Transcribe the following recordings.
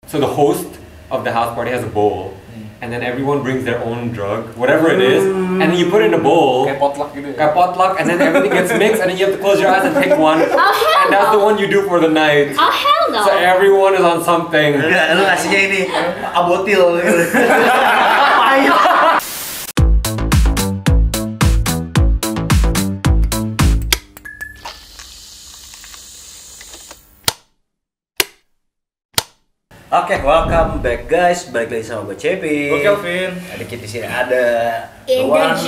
So the host of the house party has a bowl, and then everyone brings their own drug, whatever it is, and then you put it in a bowl. Kayak potluck gitu ya? Kayak potluck, and then everything gets mixed, and then you have to close your eyes and pick one, and that's the one you do for the night. Oh hell no! So everyone is on something. Enggak, lu ngasihnya ini abotil gitu. Oke, welcome back guys. Balik lagi sama gue Cewe. Gue Kelvin. Ada kita di sini ada Indah G.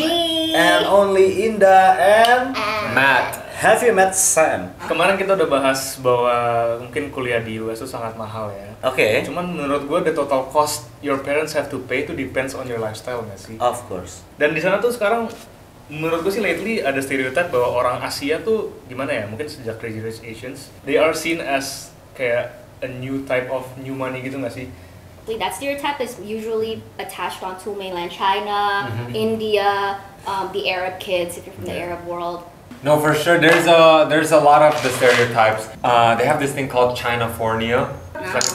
and only Indah and Matt. Have you met Sam? Kemarin kita udah bahas bahwa mungkin kuliah di US itu sangat mahal ya. Oke. Cuman menurut gue the total cost your parents have to pay itu depends on your lifestyle nggak sih? Of course. Dan di sana tuh sekarang menurut gue sih lately ada stereotype bahwa orang Asia tuh gimana ya? Mungkin sejak Crazy Rich Asians, they are seen as kayak a new type of new money gitu nggak sih? That stereotype is usually attached onto mainland China, India, the Arab kids if you're from the Arab world. No, for sure. There's a lot of the stereotypes. They have this thing called Chinafornia.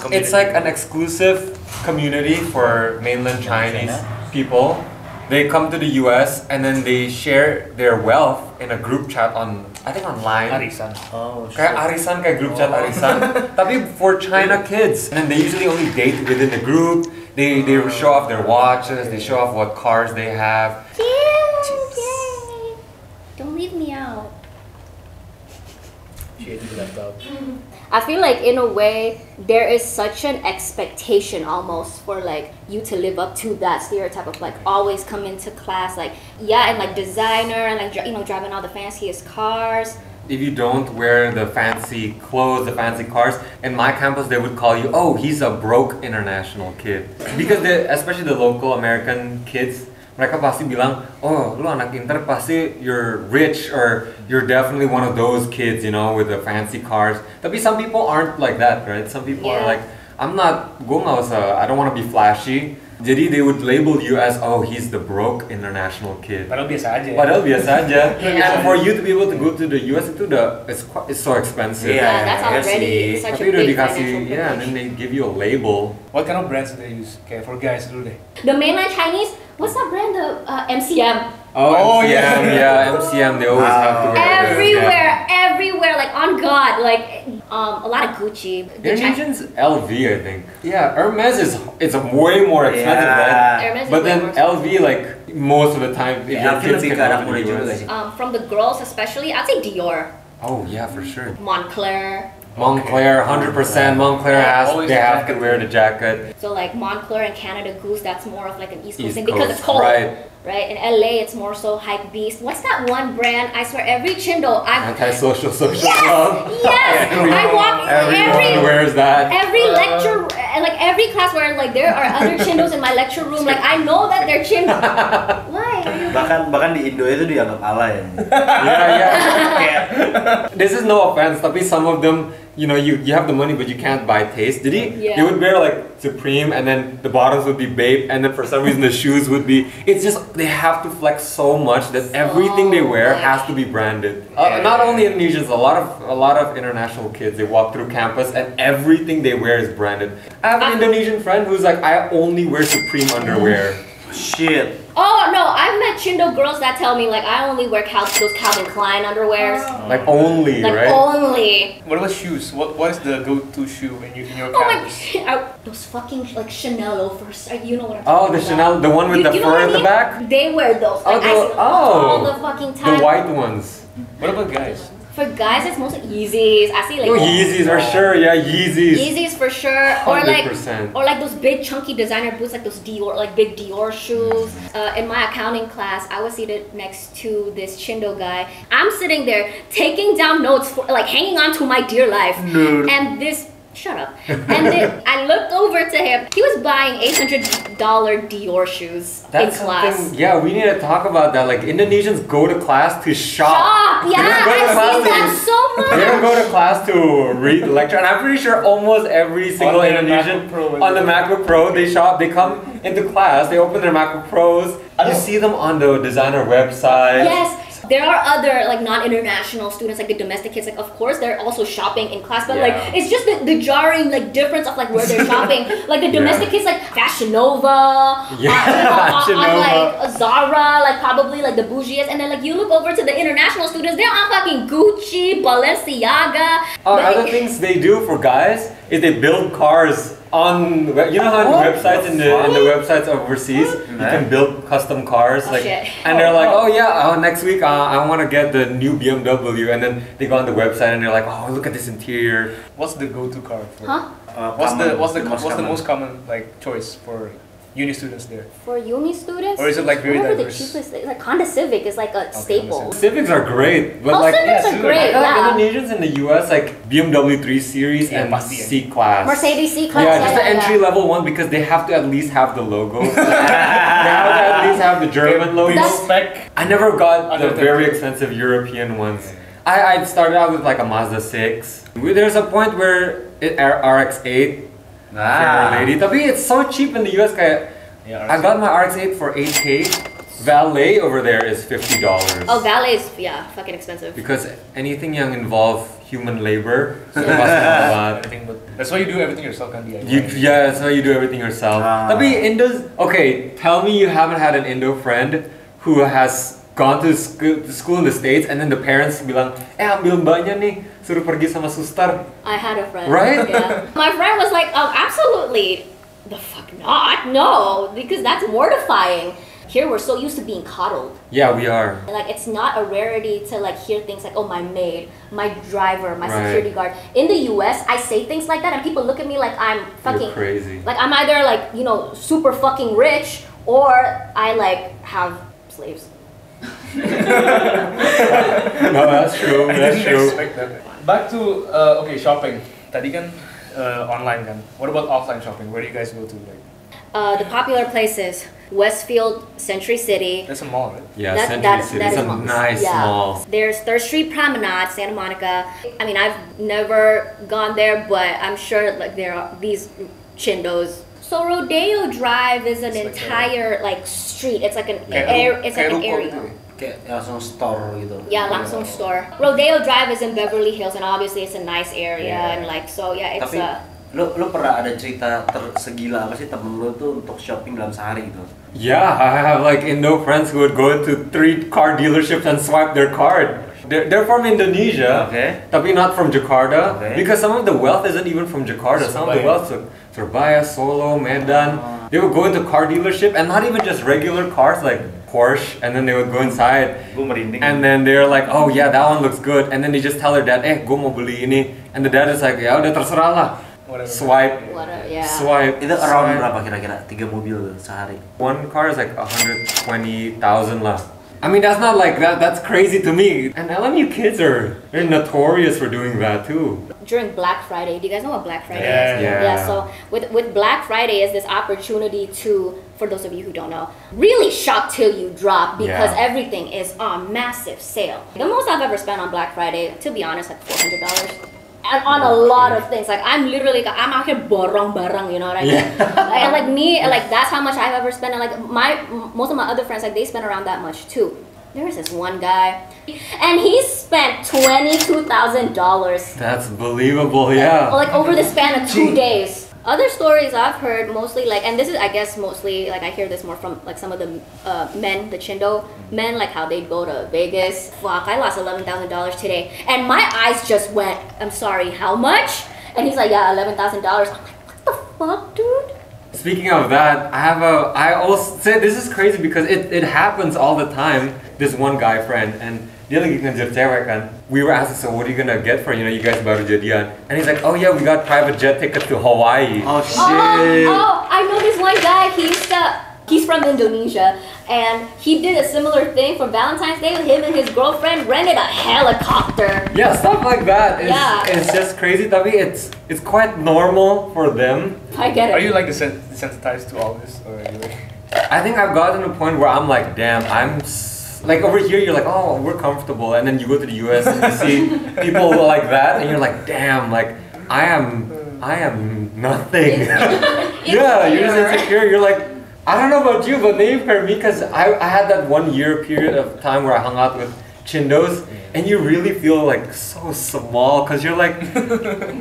It's like an exclusive community for mainland Chinese people. They come to the US and then they share their wealth in a group chat on, I think online. Arisan. Oh, shit. Kayak arisan, kayak group chat arisan. Tapi for China kids. And then they usually only date within the group. They show off their watches, they show off what cars they have. Yay! Don't leave me out. Shit, you left out. I feel like in a way there is such an expectation almost for like you to live up to that stereotype of like always come into class like and like designer and like driving all the fanciest cars. If you don't wear the fancy clothes, the fancy cars, in my campus they would call you, oh, he's a broke international kid. Because especially the local American kids, mereka pasti bilang, oh, lu anak inter pasti you're rich or you're definitely one of those kids, you know, with the fancy cars. Tapi some people aren't like that, right? Some people are like, I don't want to be flashy. Jadi they would label you as, oh, he's the broke international kid. Padahal biasa aja. Padahal biasa aja. And for you to be able to go to the US it's so expensive. Yeah, that's already such a big financial privilege. And then they give you a label. What kind of brands do they use? Okay, for guys dulu deh. The mainland Chinese, what's that brand? The MCM. Oh, MCM, yeah, MCM. They always have to wear everywhere, like on God, like a lot of Gucci. Indonesians LV, I think. Yeah, Hermes it's a way more expensive, right? Hermes but is then way more LV, like most of the time, if your kids can go to the US. From the girls especially, I'd say Dior. Oh yeah, for sure. Montclair. Montclair, 100%. Montclair they have to wear the jacket. So like Montclair and Canada Goose, that's more of like an East Coast East thing because Coast, it's cold. Right. In LA, it's more so hype beast. What's that one brand? I swear every chindo Anti-social club. Yes! I walk Everyone wears that. Every lecture, like every class where like there are other chindos in my lecture room, like I know that they're chindo. Why? Bahkan di Indo itu dianggap alay. Yeah. This is no offense, tapi some of them, you know, you have the money but you can't buy taste. They would wear like Supreme and then the bottoms would be Bape and then for some reason the shoes would be, it's just they have to flex so much that everything they wear has to be branded. Not only Indonesians, a lot of international kids, they walk through campus and everything they wear is branded. I have an Indonesian friend who's like, I only wear Supreme underwear. Shit. Oh no, I've met chindo girls that tell me like I only wear those Calvin Klein underwears. Like only, right? Only. What about shoes? What is the go-to shoe in your Oh my campus? god, those fucking like Chanel loafers. You know what I'm talking Oh, about. the Chanel, the one with the fur in the back? They wear those. Like, I see them all the fucking time. The white ones. What about guys? For guys, it's mostly Yeezys. I see like Yeezys for sure, yeah, Yeezys. Yeezys for sure, or 100%. like those big chunky designer boots, like those Dior, like big Dior shoes. In my accounting class, I was seated next to this chindo guy. I'm sitting there taking down notes, for, like hanging on to my dear life, and this. Shut up. And then I looked over to him. He was buying $800 Dior shoes in class. Yeah, we need to talk about that. Like Indonesians go to class to shop. Yeah, I've seen that so much. They don't go to class to read the lecture. And I'm pretty sure almost every single Indonesian on the MacBook Pro, they shop. They come into class, they open their MacBook Pros. You see them on the designer website. Yes. There are other like non-international students, like the domestic kids, like of course they're also shopping in class, but like it's just the jarring like difference of like where they're shopping. Like the domestic kids like Fashion Nova, on like Zara, like probably like the bougiest, and then like you look over to the international students, they're on fucking Gucci, Balenciaga. Other things they do for guys is they build cars on, you know how in websites in the websites overseas you can build custom cars, like, and they're like, oh yeah, next week I want to get the new BMW, and then they go on the website and they're like, oh look at this interior. What's the go-to car for? Huh? What's the most common like choice for uni students there? For uni students? Or is it like very whatever diverse? the cheapest, like Honda Civic is like a staple. Civics are great, but like Civics are great, Indonesians in the US like BMW 3 Series and C-Class. Mercedes C-Class. Yeah, just the entry level one because they have to at least have the logo. They have to at least have the German logo. I never got the very expensive European ones. I started out with like a Mazda 6. There's a point where RX-8 lady, tapi it's so cheap in the US. I got my RX-8 for 8K. Valet over there is $50. Oh, valet is fucking expensive. Because anything yang involve human labor, so it costs a lot. That's why you do everything yourself, kan? Yeah, that's why you do everything yourself. Tapi Indos, okay, tell me you haven't had an Indo friend who has gone to school in the States and then the parents bilang, ambil mbaknya nih, suruh pergi sama suster. I had a friend. Right? Yeah. My friend was like, absolutely, the fuck not, no, because that's mortifying. Here we're so used to being coddled. Yeah, we are. Like it's not a rarity to like hear things like, oh, my maid, my driver, my security guard. In the US, I say things like that and people look at me like I'm fucking You're crazy. Like I'm either like, you know, super fucking rich or I like have slaves. No, that's true. That's true. Back to shopping. Tadi kan online kan. What about offline shopping? Where do you guys go to? Like? The popular places: Westfield, Century City. That's a mall, right? Yeah, Century City. It's a nice mall. There's Third Street Promenade, Santa Monica. I mean, I've never gone there, but I'm sure like there are these chindos. So Rodeo Drive is an entire like street. It's like an area. Kayak langsung store gitu. Yeah, langsung store. Rodeo Drive is in Beverly Hills, and obviously it's a nice area, and like so yeah, it's. Tapi lo pernah ada cerita tersegila apa sih temen lo tuh untuk shopping dalam sehari gitu? Yeah, I have like Indo friends who would go to 3 car dealerships and swipe their card. They're from Indonesia, tapi not from Jakarta, because some of the wealth isn't even from Jakarta. Some of the wealth is Surabaya, Solo, Medan. They would go into car dealership and not even just regular cars like Porsche, and then they would go inside and then they're like, oh yeah, that one looks good, and then they just tell their dad, gue mau beli ini, and the dad is like, ya udah terserah lah. Swipe. Swipe. Itu around berapa kira-kira 3 mobil sehari? One car is like 120,000 lah. I mean, that's not like that. That's crazy to me. And LMU kids they're notorious for doing that too. During Black Friday, do you guys know what Black Friday is? Yeah. So with Black Friday is this opportunity to, for those of you who don't know, really shop till you drop because everything is on massive sale. The most I've ever spent on Black Friday, to be honest, like $400. And on a lot of things, like I'm out here borong barang, you know what I mean? And like me, like that's how much I've ever spent. And like most of my other friends, like they spend around that much too. There was this one guy, and he spent $22,000. That's believable, yeah. Like over the span of 2 days. Other stories I've heard mostly like, and this is I guess mostly like I hear this more from like some of the men, the chindo men, like how they'd go to Vegas. Fuck, I lost $11,000 today, and my eyes just went, I'm sorry, how much? And he's like, yeah, $11,000. I'm like, what the fuck, dude? Speaking of that, I also say this is crazy because it happens all the time. This one guy friend, and dia lagi ngejar cewek kan. We were asking, so what are you gonna get for, you guys baru jadian? And he's like, oh yeah, we got private jet tickets to Hawaii. Oh shit. Oh, I know this one guy, he's from Indonesia, and he did a similar thing for Valentine's Day. Him and his girlfriend rented a helicopter. Yeah, stuff like that. It's just crazy. Tapi it's quite normal for them. I get it. Are you like desensitized to all this, or are you like? I think I've gotten to a point where I'm like, damn, like over here you're like, oh, we're comfortable, and then you go to the US and you see people like that, and you're like, damn, like I am nothing. Yeah, you're just insecure. You're like, I don't know about you, but maybe for me, because I had that 1 year period of time where I hung out with chindos, and you really feel like so small because you're like,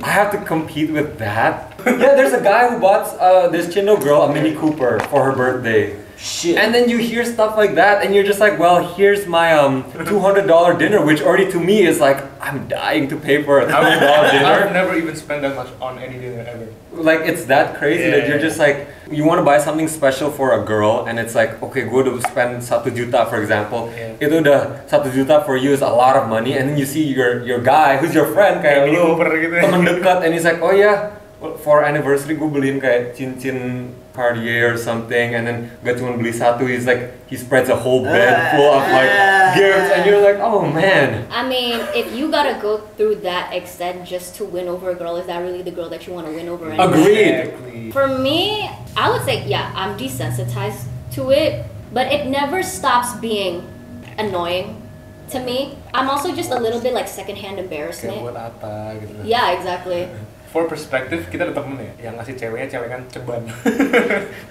I have to compete with that. Yeah, there's a guy who bought this chindo girl a Mini Cooper for her birthday. Shit. And then you hear stuff like that, and you're just like, well, here's my $200 dinner, which already to me is like, I'm dying to pay for a $200 dinner. I've never even spent that much on any dinner ever. Like, it's that crazy that you're just like, you want to buy something special for a girl, and it's like, okay, gue udah spend 1 juta, for example. Itu udah 1 juta for you is a lot of money, and then you see your guy, who's your friend, kayak lu, temen dekat, and he's like, oh yeah, for anniversary gue beliin kayak cincin Cartier or something, and then gak cuma beli satu, he's like, he spreads a whole bed full of like gifts, and you're like, oh man. I mean, if you gotta go through that extent just to win over a girl, is that really the girl that you want to win over? Agreed. For me, I would say, yeah, I'm desensitized to it, but it never stops being annoying to me. I'm also just a little bit like secondhand embarrassment. Kayak buat apa gitu. Yeah, exactly. For perspective, kita ada temen ya, yang ngasih ceweknya celengan ceban.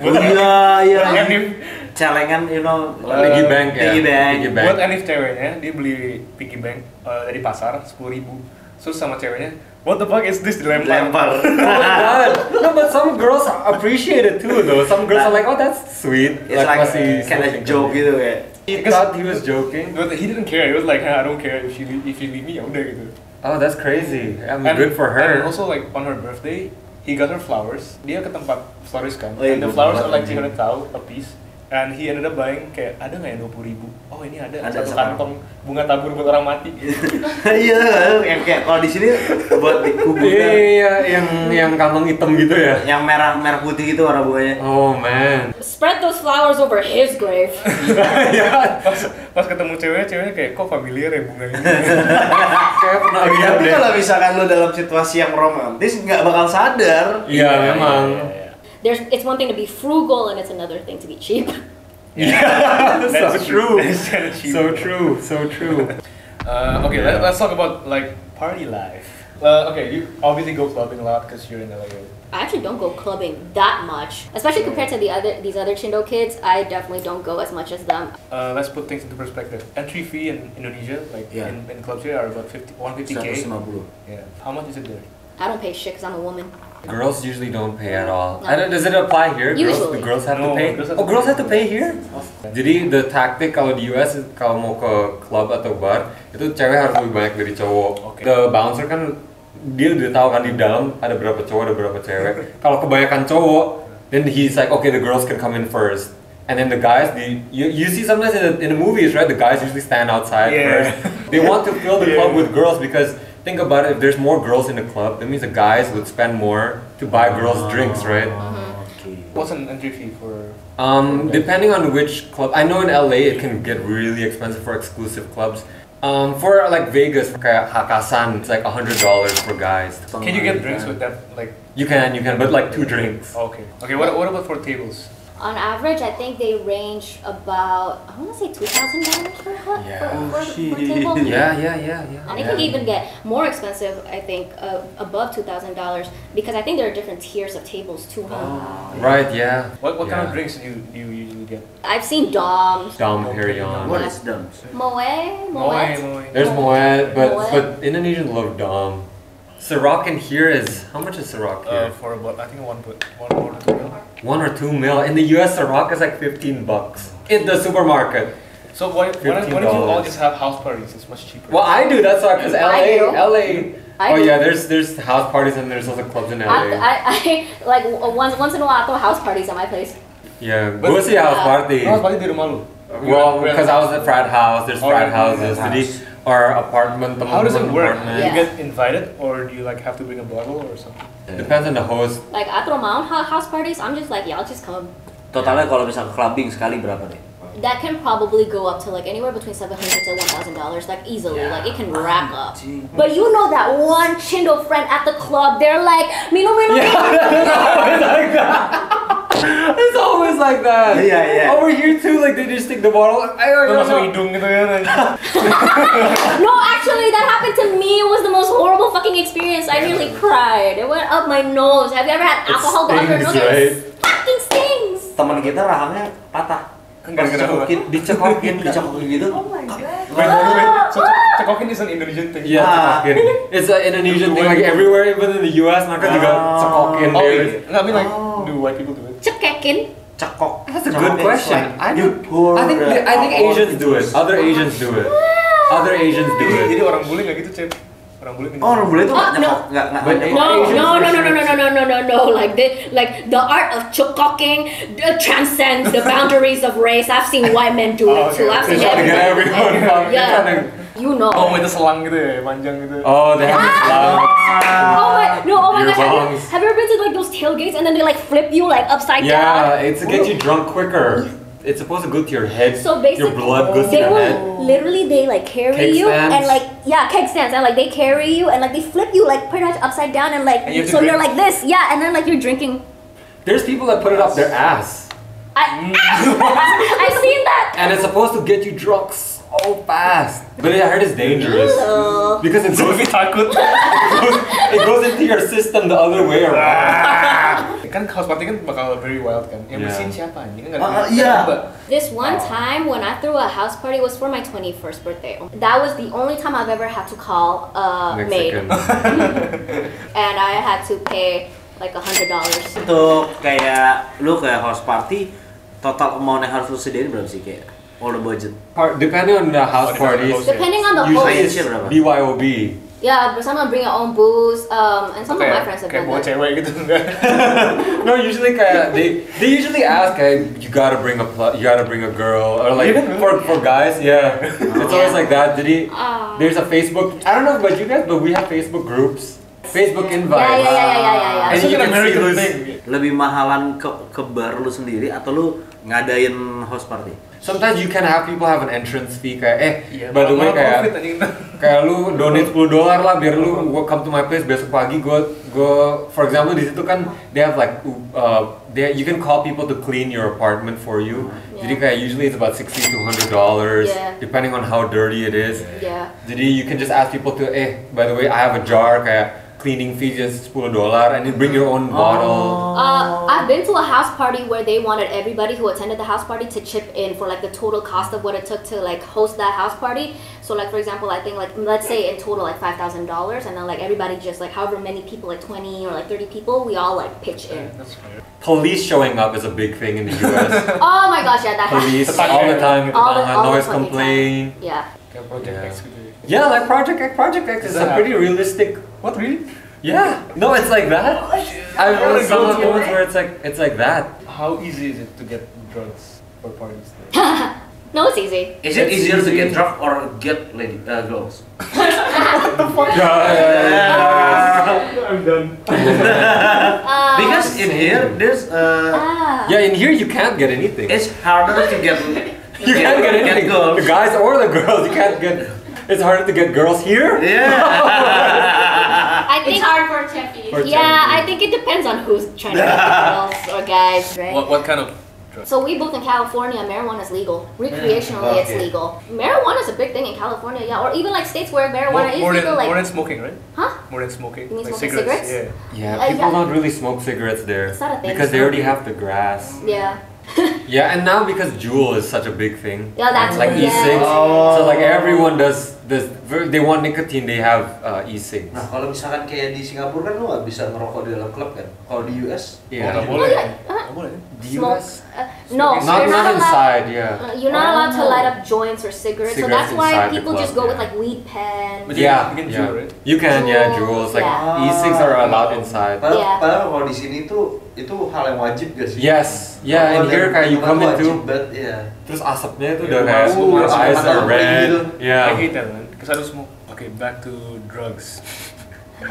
Iya. Enif Celengan, you know, Piggy bank ya. Piggy bank. Piggy bank. Buat Enif ceweknya, dia beli piggy bank dari pasar 10.000. Terus sama ceweknya, what the fuck is this? Dilempar. Oh my god. No, but some girls appreciate it too though. Some girls are like, oh that's sweet. It's like masih kind of joke gitu ya. He thought he was joking. But he didn't care. He was like, I don't care if you leave me, ya udah gitu. Oh, that's crazy. I mean, good for her. And also like on her birthday, he got her flowers. Dia ke tempat florist kan. Oh, iya, And the flowers are like 300 tau a piece. And he ended up buying kayak, ada nggak yang 20.000? Oh ini ada satu kantong bunga tabur buat orang mati. Iya, kayak kalau di sini buat dikuburkan. Iya, yang kantong hitam gitu ya. Yang merah putih gitu warna bunganya. Oh man. Spread those flowers over his grave. Ya, Pas ketemu ceweknya kayak, kok familiar ya bunga ini? kayak pernah lihat Tapi deh. kalau misalkan lu dalam situasi yang romantis nggak bakal sadar. Iya, memang. It's one thing to be frugal and it's another thing to be cheap. So true. That's kinda cheap. So true. So true. Okay, Yeah. let's talk about like party life. Okay, you obviously go clubbing a lot because you're in LA. I actually don't go clubbing that much, especially compared to these other Chindo kids. I definitely don't go as much as them. Let's put things into perspective. Entry fee in Indonesia, like in clubs here, are about 150K. 150. Yeah. How much is it there? I don't pay shit because I'm a woman. Girls usually don't pay at all. No. I don't, does it apply here? Usually. The girls have No, to pay? girls have Oh, to girls pay. have to pay here? Jadi the tactic kalau di US kalau mau ke club atau bar itu cewek harus lebih banyak dari cowok. Okay. The bouncer kan dia udah tahu kan di dalam ada berapa cowok ada berapa cewek. Kalau kebanyakan cowok, then he's like, okay, the girls can come in first. And then the guys, you see sometimes in the movies, right? The guys usually stand outside first. They want to fill the club with girls because think about it, if there's more girls in the club, that means the guys would spend more to buy girls drinks, right? Okay. What's an entry fee for? Depending on which club, I know in LA it can get really expensive for exclusive clubs. For like Vegas, kayak Hakasan, it's like $100 for guys. Can you get drinks with that? Like You can, but like 2 drinks. okay. Okay. What about for tables? On average, I think they range about, I want to say $2,000 per club Yeah. for table. Yeah. And it can even get more expensive, I think, above $2,000 because I think there are different tiers of tables too, huh? Right, yeah. What kind of Yeah. drinks do you usually get? I've seen Doms, Dom Perignon. What is dumb? Moet. There's Moet, but Moet. Indonesians love Dom. Ciroc in here is, how much is Ciroc here? For about I think 1 or 2 mil. 1 or 2 mil. In the US, Ciroc is like $15 in the supermarket. So why don't you all just have house parties? It's much cheaper. Well, I do. That's why, because I do. LA. I Oh do. yeah, there's house parties and there's also clubs in LA. I like once in a while I throw house parties at my place. Yeah, But- go see a house party. House party di rumah lu. Well, because I was at frat house. There's Oh, frat yeah, houses. frat Jadi, house. or apartment. How does it teman-teman work? apartment. Do you Yeah. get invited or do you like have to bring a bottle or something? Depends on the host. Like I throw my own house parties. I'm just like y'all just come. Totalnya kalau misalnya clubbing sekali berapa deh? That can probably go up to like anywhere between $700 to $1,000, like easily. Like it can rack up. But you know that one Chindo friend at the club, they're like, Mino. It's always like that. Yeah. Over here too, like they just stick the bottle. Itu masuk hidung gitu ya. No, actually, that happened to me. It was the most horrible fucking experience. I nearly cried. It went up my nose. Have you ever had alcohol go up your stings, nose? right? It fucking stings. Teman kita rahangnya patah. Enggak kenapa. Dicekokin gitu. Oh my god. Wait. So cekokin is an Indonesian thing. Yeah, cekokin. It's an Indonesian thing, like everywhere, even in the US, mereka juga cekokin. Oh, really? I mean, like, do white people do it? Cekekin. Cekok. That's a good question. I think Asians do it. Other Asians do it. Other Asians do it. Jadi orang bule nggak gitu, Cep? Orang bule minum. Oh, orang bule itu nggak no. nyekok, No. Like the art of cekoking transcends the boundaries of race. I've seen white men do it too. I've They seen try to get everyone. Yeah. You know. Oh, itu selang gitu ya, panjang gitu. Oh, they have this loud. Oh my Your gosh. lungs. Have you ever been to like those tailgates and then they like flip you like upside down? Yeah, it's to get you drunk quicker. It's supposed to go to your head. So basically, your blood goes to they your will head. literally they like carry Keg you stands. and like keg stands and like they carry you and like they flip you like pretty much upside down and like And you have to so you're drink? like this and then like you're drinking. There's people that put it up their ass, I've seen that. and it's supposed to get you drunk so fast. But I heard it's dangerous Ew. because it goes, Lebih takut. it goes into your system the other way around. Kan house party kan bakal very wild kan. Yang Yeah. bersihin siapa anjing? Kan Iya. This one time when I threw a house party was for my 21st birthday. That was the only time I've ever had to call a maid, Mexican. and I had to pay like $100. Untuk kayak lu kayak house party, total amount yang harus lu sediain berapa sih kayak all the budget? Depending on the house depending on the parties, host. Depending on the usually host. it's berapa? BYOB. Yeah, but some will bring your own booze, and some of my friends have kayak done bawa that. cewek gitu enggak? No, usually they usually ask you gotta bring a girl or like for guys, yeah. It's always like that. There's a Facebook. I don't know about you guys, but we have Facebook groups, Facebook invites. Yeah. And It's you like an can see American those- thing. Lebih mahalan ke bar lu sendiri atau lu ngadain house party? Sometimes you can have people have an entrance fee kayak Iya, by the way malah profit kayak anjing. kayak lu donate $10 lah biar lu come to my place besok pagi gue for example di situ kan they have like you can call people to clean your apartment for you. Jadi kayak usually it's about $60 to $100 depending on how dirty it is. Yeah. Jadi you can just ask people to by the way I have a jar kayak cleaning fee just $10 and you bring your own bottle. I've been to a house party where they wanted everybody who attended the house party to chip in for like the total cost of what it took to like host that house party. So like for example, I think like let's say in total like $5,000, and then like everybody just like however many people, like 20 or like 30 people, we all like pitch in. That's fair. Police showing up is a big thing in the US. Oh my gosh, yeah, that Police happens. all the time, All the noise fucking complaint. time. Yeah. Kayak Project Yeah. X gitu. Yeah, like Project X is Does that a pretty happen? realistic. What really? Yeah, no, it's like that. I've heard some of the ones where it's like that. How easy is it to get drugs for parties there? No, it's easy. Is it It's easier to easy. get drunk or get girls? I'm done. Because in here there's Yeah, in here you can't get anything. it's harder to get You can't get anything. girls. The guys or the girls, you can't get. It's harder to get girls here. Yeah. I think It's hard for Cheffy. For yeah, Cheffy. I think it depends on who's trying to get the girls or guys, right? What kind of drugs? So we both in California, marijuana is legal. Recreationally, it's Okay. legal. Marijuana is a big thing in California, yeah, or even like states where marijuana is more legal, than like smoking, right? huh? More than smoking. You mean like smoking cigarettes? Yeah. Yeah, people yeah. don't really smoke cigarettes there It's not a thing. because they already have the grass. Yeah. Yeah, and now because Juul is such a big thing. Yeah, that's Like yeah. e-cigs. So like everyone does this. They want nicotine. They have e-cigs. Nah, kalau misalkan kayak di Singapura kan lu nggak bisa ngerokok di dalam klub kan? Kalau di US, Oh, nggak Yeah. boleh. yeah. Nggak boleh. The Smoke. US. No, Not you're not allowed. inside. Yeah. You're not allowed to light up joints or cigarettes, so Cigarettes that's why inside the people club, just go with yeah. like weed pens. But Yeah, you can yeah. Juul, right? You can, yeah, Juul, Juuls. Like yeah. e-cigs are allowed inside. Yeah. padahal kalau di sini tuh itu hal yang wajib gak sih? Yes, yeah, and here kayak you come into, terus asapnya itu udah kayak your eyes are red. I Yeah. hate that, man. Because I don't smoke. Okay, back to drugs.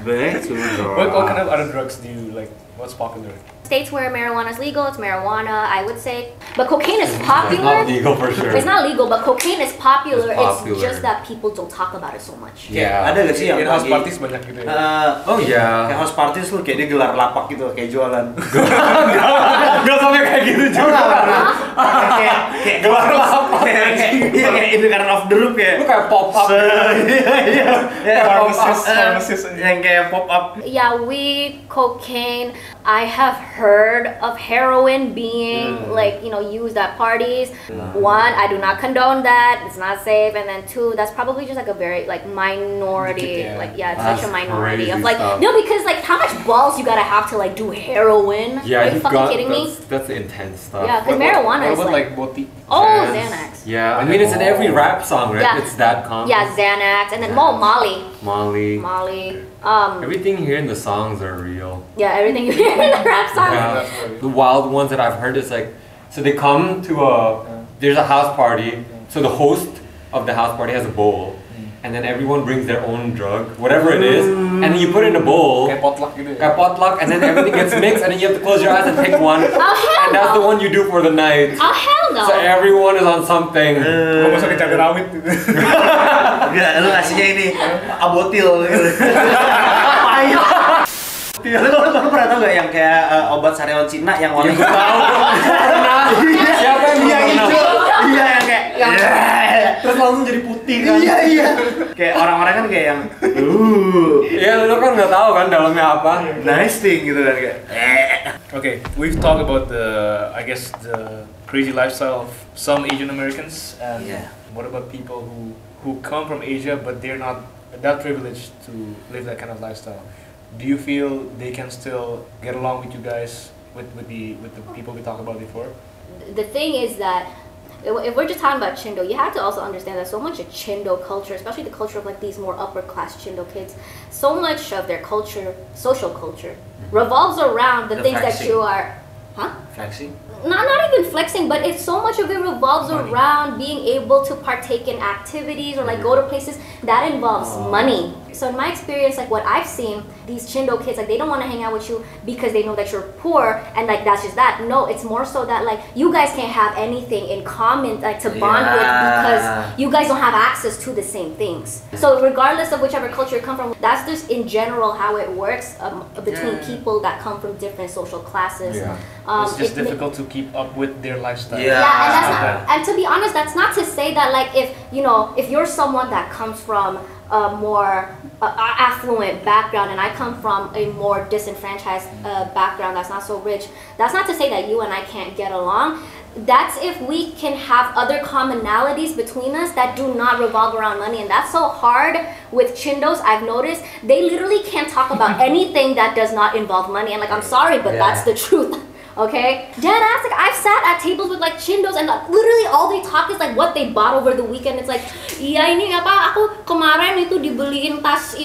Back to What kind of other drugs do you like? What's popular? States where marijuana is legal, it's marijuana, I would say. But cocaine is It's popular. not legal for sure. It's not legal, but cocaine is popular. It's popular. It's just that people don't talk about it so much. Yeah. Ada gak sih yang In house lagi parties banyak gitu ya. Oh yeah. kayak house parties lu kayak dia gelar lapak gitu kayak jualan. Gak sampai kayak gitu juga. kayak Gelar lapak. kayak in the kind of the room kayak Lu kayak pop up. Iya, Pharmacist, pharmacist. yang kayak pop up. Yeah, weed, cocaine. I have heard of heroin being like, you know, used at parties. One, I do not condone that. It's not safe. And then two, that's probably just like a very like minority, like it's That's such a minority of crazy like stuff. no, because like how much balls you gotta have to like do heroin? Yeah, Are you you've fucking got, kidding me? that's intense stuff. Yeah, because marijuana What is about like like Boti? oh Xanax. Xanax. Yeah, I mean it's in every rap song, right? Yeah. It's that common. Yeah, Xanax, and then Molly. Molly. Everything here in the songs are real. Yeah, everything you hear in the rap songs. Yeah. The wild ones that I've heard is like, so they come to there's a house party, so the host of the house party has a bowl, and then everyone brings their own drug, whatever it is, and then you put it in a bowl, Kayak potluck gitu ya? got potluck, and then everything gets mixed, and then you have to close your eyes and pick one, Oh hell and that's the no! one you do for the night. Oh hell no! So everyone is on something. Gua masuk ke cabai rawit gitu. Enggak, lu ngasihnya ini abotil gitu. Pahit. Lu pernah tau gak yang kayak obat sariawan Cina yang warna hijau? Pernah? Siapa yang belum pernah? Iya yang kayak terus langsung jadi putih kan? Iya. Kayak orang-orang kan kayak yang Iya, lu kan nggak tahu kan dalamnya apa. nice thing gitu kan kayak. Okay, we've talked about I guess the crazy lifestyle of some Asian Americans, and Yeah. what about people who come from Asia but they're not that privileged to live that kind of lifestyle? Do you feel they can still get along with you guys, with the people we talked about before? The thing is that if we're just talking about Chindo, you have to also understand that so much of Chindo culture, especially the culture of like these more upper class Chindo kids, so much of their culture, social culture, revolves around the things that flexing. you are, Flexing? not even flexing, but it's so much of it revolves around being able to partake in activities or like go to places that involves money. So in my experience, like what I've seen, these Chindo kids, like they don't want to hang out with you because they know that you're poor and like that's just that. No, it's more so that like you guys can't have anything in common like to bond with because you guys don't have access to the same things. So regardless of whichever culture you come from, that's just in general how it works between people that come from different social classes. Yeah. It's just difficult to keep up with their lifestyle. Yeah, Yeah. and that's not, and to be honest, that's not to say that like if you know if you're someone that comes from a more affluent background and I come from a more disenfranchised background that's not so rich, that's not to say that you and I can't get along. That's if we can have other commonalities between us that do not revolve around money, and that's so hard with Chindos. I've noticed they literally can't talk about anything that does not involve money, and like I'm sorry, but that's the truth. Okay, dead ass. Like I've sat at tables with like Chindos and like, literally all they talk is like what they bought over the weekend. It's like, iya ini apa? Aku kemarin itu dibeliin tas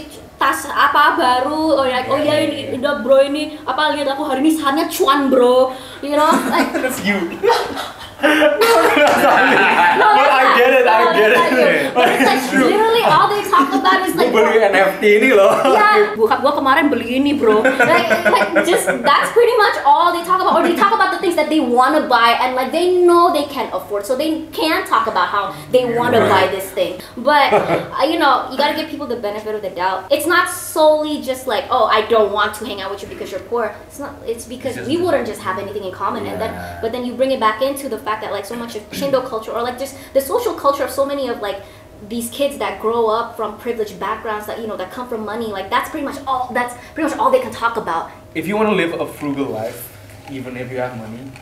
apa baru. Or like, oh iya ini udah bro ini apa lihat aku hari ini sahamnya cuan bro. You know, like That's you. But I get it. But it's like literally all they talk about is like. Beli NFT ini loh. Yeah, bokap gua kemarin beli ini bro. Like just that's pretty much all they talk about. Or they talk about the things that they want to buy and like they know they can't afford, so they can talk about how they want to buy this thing. But you know, you gotta give people the benefit of the doubt. It's not solely just like, oh, I don't want to hang out with you because you're poor. It's not. It's because we wouldn't just have anything in common, and then but then you bring it back into the fact that like so much of Chindo culture or like just the social culture of so many of like these kids that grow up from privileged backgrounds that you know that come from money, like that's pretty much all they can talk about. If you want to live a frugal life, even if you have money,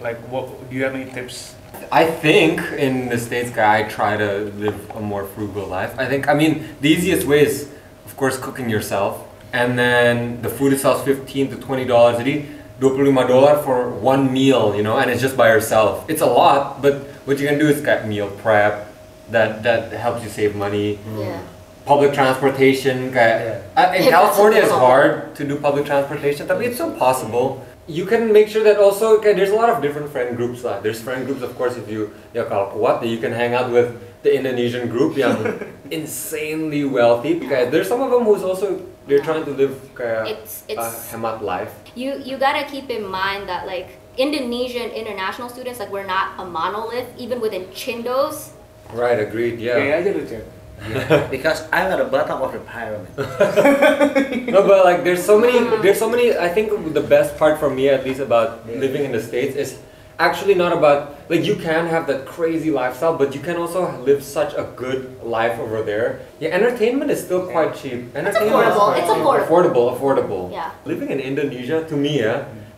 like what do you have any tips? I think in the States, I try to live a more frugal life. I mean, the easiest way is, of course, cooking yourself. And then the food itself is $15 to $20 jadi $25 for one meal, you know, and it's just by yourself. It's a lot, but what you can do is get meal prep that helps you save money. Yeah. Public transportation, in California it's hard to do public transportation, but it's still possible. You can make sure that also, there's a lot of different friend groups lah. There's friend groups, of course, if you kalau kuat, you can hang out with the Indonesian group yang insanely wealthy. There's some of them who's also, they're trying to live hemat life. You gotta keep in mind that like Indonesian international students, like we're not a monolith even within Chindos. Right, agreed, yeah. Kayak aja lu cek. Because I'm at the bottom of the pyramid. No, but like there's so many. I think the best part for me, at least, about living in the States is actually not about, like, you can have that crazy lifestyle, but you can also live such a good life over there. Yeah, entertainment is still quite cheap. Entertainment is affordable. quite It's cheap. Affordable. Yeah. Living in Indonesia, to me,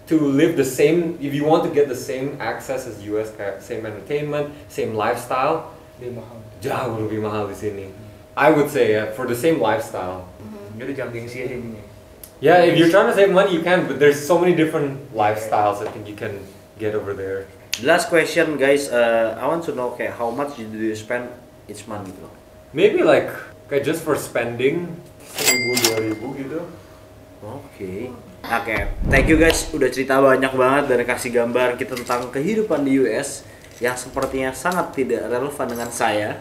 to live the same, if you want to get the same access as US, kayak same entertainment, same lifestyle, Lebih mahal. jauh lebih mahal di sini. I would say, for the same lifestyle. Jadi jangan gengsi aja ini. Yeah, if you're trying to save money, you can, but there's so many different lifestyles I think you can get over there. Last question guys, I want to know kayak how much do you spend each month gitu loh. Maybe like just for spending 1.000-2.000 gitu. Oke, thank you guys udah cerita banyak banget dan kasih gambar kita tentang kehidupan di US yang sepertinya sangat tidak relevan dengan saya.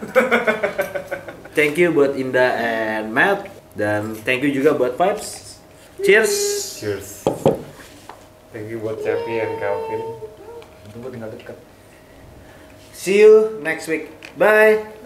Thank you buat Indah and Matt, dan thank you juga buat Vibes. Cheers. Cheers. Thank you buat Cewe and Calvin. Tunggu tinggal dekat. See you next week. Bye.